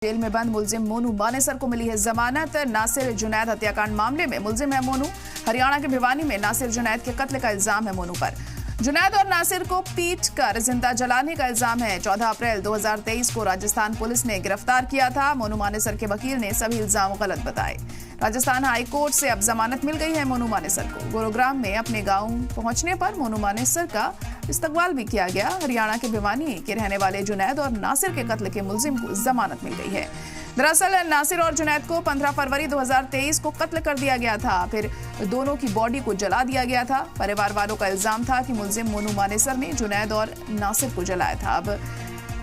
Jail में बंद मुलजिम मोनू मानेसर को मिली है जमानत। नासिर जुनैद हत्याकांड मामले में मुलजिम है मोनू। हरियाणा के भिवानी में नासिर जुनैद के कत्ल का इल्जाम है मोनू पर। जुनैद और नासिर को पीट कर जिंदा जलाने का इल्जाम है। 14 अप्रैल 2023 को राजस्थान पुलिस ने गिरफ्तार किया था। मोनू मानेसर के वकील ने सभी इल्जाम गलत बताए। राजस्थान हाई कोर्ट से अब जमानत मिल गई है मोनू मानेसर को। गुरुग्राम में अपने गांव पहुंचने पर मोनू मानेसर का इस्तकबाल भी किया गया। हरियाणा के भिवानी के रहने वाले जुनैद और नासिर के कत्ल के मुलजिम को जमानत मिल गई है। दरअसल नासिर और जुनैद को 15 फरवरी 2023 को कत्ल कर दिया गया था। फिर दोनों की बॉडी को जला दिया गया था। परिवार वालों का इल्जाम था कि मुलजिम मोनू मानेसर ने जुनैद और नासिर को जलाया था। अब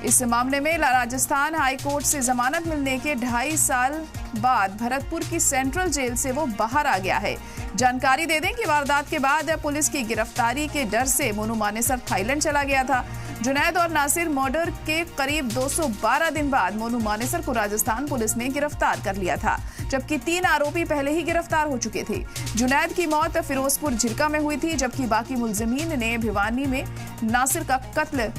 इस मामले में राजस्थान हाई कोर्ट से जमानत मिलने के 2.5 साल बाद भरतपुर की सेंट्रल जेल से वो बाहर आ गया है। जानकारी दे दें कि वारदात के बाद पुलिस की गिरफ्तारी के डर से मोनू मानेसर थाईलैंड चला गया था। जुनैद और नासिर मर्डर के करीब 212 दिन बाद मोनू मानेसर को राजस्थान पुलिस ने गिरफ्तार कर लिया था, जबकि 3 आरोपी पहले ही गिरफ्तार हो चुके थे। जुनैद की मौत फिरोजपुर झिरका में हुई थी, जबकि बाकी मुलजिमीन ने भिवानी में नासिर का कत्ल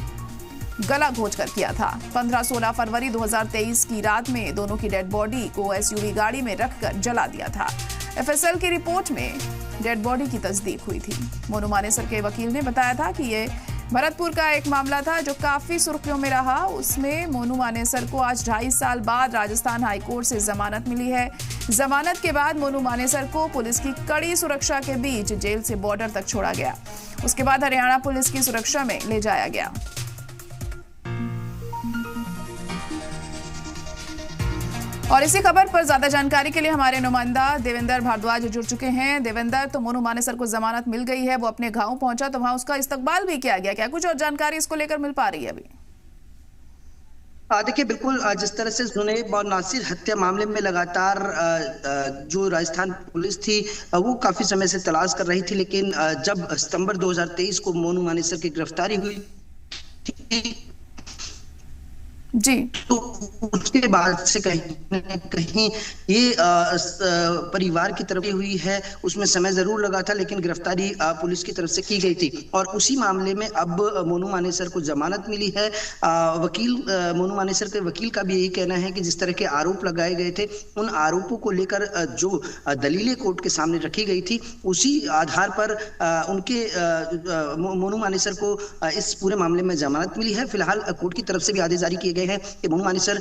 गला घोंचकर किया था। 15-16 फरवरी 2023 की रात में दोनों की डेड बॉडी को एसयूवी गाड़ी में रखकर जला दिया था। एफएसएल की रिपोर्ट में डेड बॉडी की तस्दीक हुई थी। मोनू मानेसर के वकील ने बताया था कि ये भरतपुर का एक मामला था जो काफी सुर्खियों में रहा। उसमें मोनू मानेसर को आज 2.5 साल बाद राजस्थान हाईकोर्ट से जमानत मिली है। जमानत के बाद मोनू मानेसर को पुलिस की कड़ी सुरक्षा के बीच जेल से बॉर्डर तक छोड़ा गया। उसके बाद हरियाणा पुलिस की सुरक्षा में ले जाया गया। और इसी खबर पर ज्यादा जानकारी के लिए हमारे नुमाइंदा देवेंद्र भारद्वाज जुड़ चुके हैं। देवेंद्र, तो मोनू मानेसर को जमानत मिल गई है, वो अपने गांव पहुंचा तो वहां उसका इस्तकबाल भी किया गया, क्या कुछ और जानकारी इसको लेकर मिल पा रही है अभी? देखिए, बिल्कुल जिस तरह से जुनैद और नासिर हत्या मामले में लगातार जो राजस्थान पुलिस थी वो काफी समय से तलाश कर रही थी, लेकिन जब सितंबर 2023 को मोनू मानेसर की गिरफ्तारी हुई जी, तो उसके बाद से कहीं न कहीं ये परिवार की तरफ हुई है। उसमें समय जरूर लगा था, लेकिन गिरफ्तारी पुलिस की तरफ से की गई थी। और उसी मामले में अब मोनू मानेसर को जमानत मिली है। वकील मोनू मानेसर के वकील का भी यही कहना है कि जिस तरह के आरोप लगाए गए थे, उन आरोपों को लेकर जो दलीलें कोर्ट के सामने रखी गई थी, उसी आधार पर उनके मोनू मानेसर को इस पूरे मामले में जमानत मिली है। फिलहाल कोर्ट की तरफ से भी आदेश जारी किए गए हैं कि मोनू मानेसर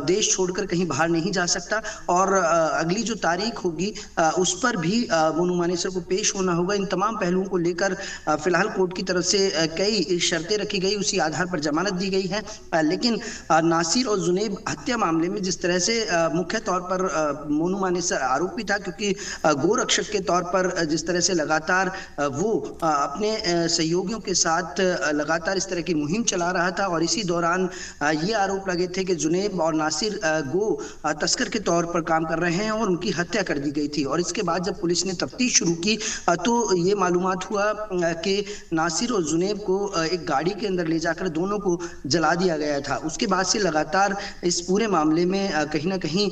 देश छोड़कर कहीं बाहर नहीं जा सकता और अगली जो तारीख होगी उस पर भी मोनू मानेसर को पेश होना होगा। इन तमाम पहलुओं को लेकर फिलहाल कोर्ट की तरफ से कई शर्तें रखी गई, उसी आधार पर जमानत दी गई है। लेकिन नासिर और जुनैद हत्या मामले में जिस तरह से मुख्य तौर पर मोनू मानेसर आरोपी था, क्योंकि गोरक्षक के तौर पर जिस तरह से लगातार वो अपने सहयोगियों के साथ लगातार इस तरह की मुहिम चला रहा था, और इसी दौरान ये आरोप लगे थे कि जुनैद और नासिर गो तस्कर के तौर पर काम कर रहे हैं और उनकी हत्या कर दी गई थी। और इसके बाद जब पुलिस ने तफ्तीश शुरू की तो ये मालूमात हुआ कि नासिर और जुनैद को एक गाड़ी के अंदर ले जाकर दोनों को जला दिया गया था। उसके बाद से लगातार इस पूरे मामले में कहीं ना कहीं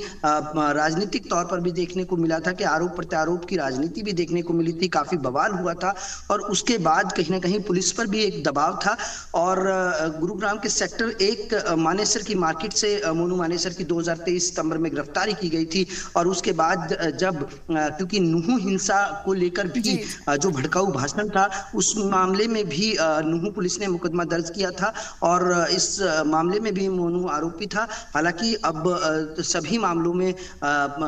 राजनीतिक तौर पर भी देखने को मिला था कि आरोप प्रत्यारोप की राजनीति भी देखने को मिली थी, काफी बवाल हुआ था। और उसके बाद कहीं ना कहीं पुलिस पर भी एक दबाव था। और गुरुग्राम के सेक्टर 1 मानेसर की मार्केट से मोनू मानेसर की 2023 सितंबर में गिरफ्तारी की गई थी। और उसके बाद जब क्योंकि नुहू हिंसा को लेकर भी जो भड़काऊ भाषण था, उस मामले में भी नुहू पुलिस ने मुकदमा दर्ज किया था और इस मामले में भी मोनू आरोपी था। हालांकि अब सभी मामलों में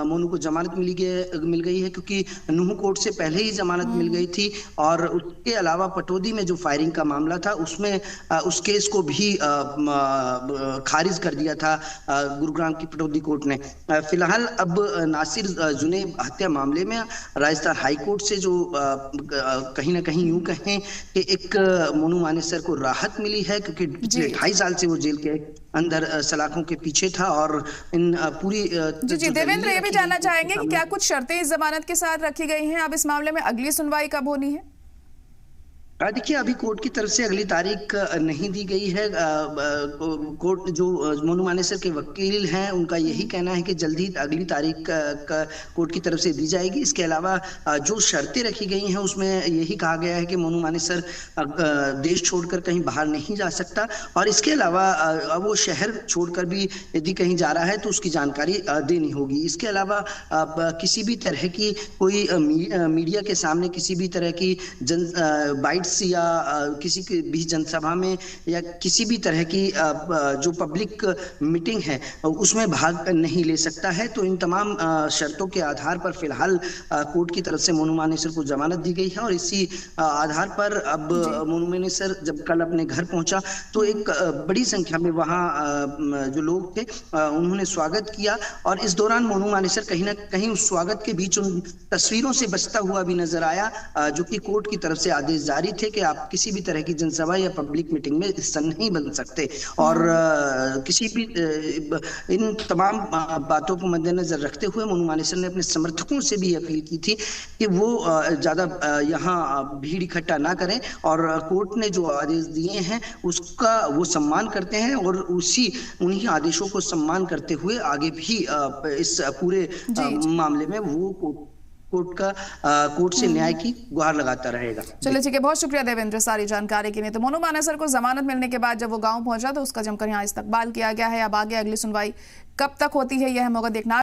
मोनू को जमानत मिल गई है, क्योंकि नुहू कोर्ट से पहले ही जमानत मिल गई थी। और उसके अलावा पटौदी में जो फायरिंग का मामला था, उसमें उस केस को भी खारिज कर दिया था गुरुग्राम की पटौदी कोर्ट ने। फिलहाल अब नासिर जुनैद हत्या मामले में राजस्थान हाई कोर्ट से जो कहीं ना कहीं यूं कहें कि एक मोनू मानेसर को राहत मिली है, क्योंकि पिछले 2.5 साल से वो जेल के अंदर सलाखों के पीछे था। और इन पूरी जी देवेंद्र, ये भी जानना चाहेंगे कि क्या कुछ शर्तें इस जमानत के साथ रखी गई हैं? अब इस मामले में अगली सुनवाई कब होनी है? देखिए, अभी कोर्ट की तरफ से अगली तारीख नहीं दी गई है। कोर्ट जो मोनू मानेसर के वकील हैं उनका यही कहना है कि जल्दी अगली तारीख का कोर्ट की तरफ से दी जाएगी। इसके अलावा जो शर्तें रखी गई हैं उसमें यही कहा गया है कि मोनू मानेसर देश छोड़कर कहीं बाहर नहीं जा सकता, और इसके अलावा वो शहर छोड़कर भी यदि कहीं जा रहा है तो उसकी जानकारी देनी होगी। इसके अलावा किसी भी तरह की कोई मीडिया के सामने किसी भी तरह की बाइट्स या किसी की भी जनसभा में या किसी भी तरह की जो पब्लिक मीटिंग है उसमें भाग नहीं ले सकता है। तो इन तमाम शर्तों के आधार पर फिलहाल कोर्ट की तरफ से मोनू मानेसर को जमानत दी गई है, और इसी आधार पर अब मोनू मानेसर जब कल अपने घर पहुंचा तो एक बड़ी संख्या में वहां जो लोग थे उन्होंने स्वागत किया, और इस दौरान मोनू मानेसर कहीं ना कहीं उस स्वागत के बीच उन तस्वीरों से बचता हुआ भी नजर आया, जो कि कोर्ट की तरफ से आदेश जारी थे कि आप किसी भी तरह की जनसभा या पब्लिक मीटिंग में हिस्सा नहीं बन सकते। और किसी भी इन तमाम बातों को मद्देनजर रखते हुए मोनू मानेसर ने अपने समर्थकों से भी अपील की थी कि वो ज्यादा यहाँ भीड़ इकट्ठा ना करें, और कोर्ट ने जो आदेश दिए हैं उसका वो सम्मान करते हैं, और उन्हीं आदेशों को सम्मान करते हुए आगे भी इस पूरे मामले में वो कोर्ट से न्याय की गुहार लगाता रहेगा। चलिए ठीक है, बहुत शुक्रिया देवेंद्र सारी जानकारी के लिए। तो मोनू मानेसर को जमानत मिलने के बाद जब वो गांव पहुंचा तो उसका जमकर यहाँ इस्तकबाल किया गया है। अब आगे अगली सुनवाई कब तक होती है यह हम लोग देखना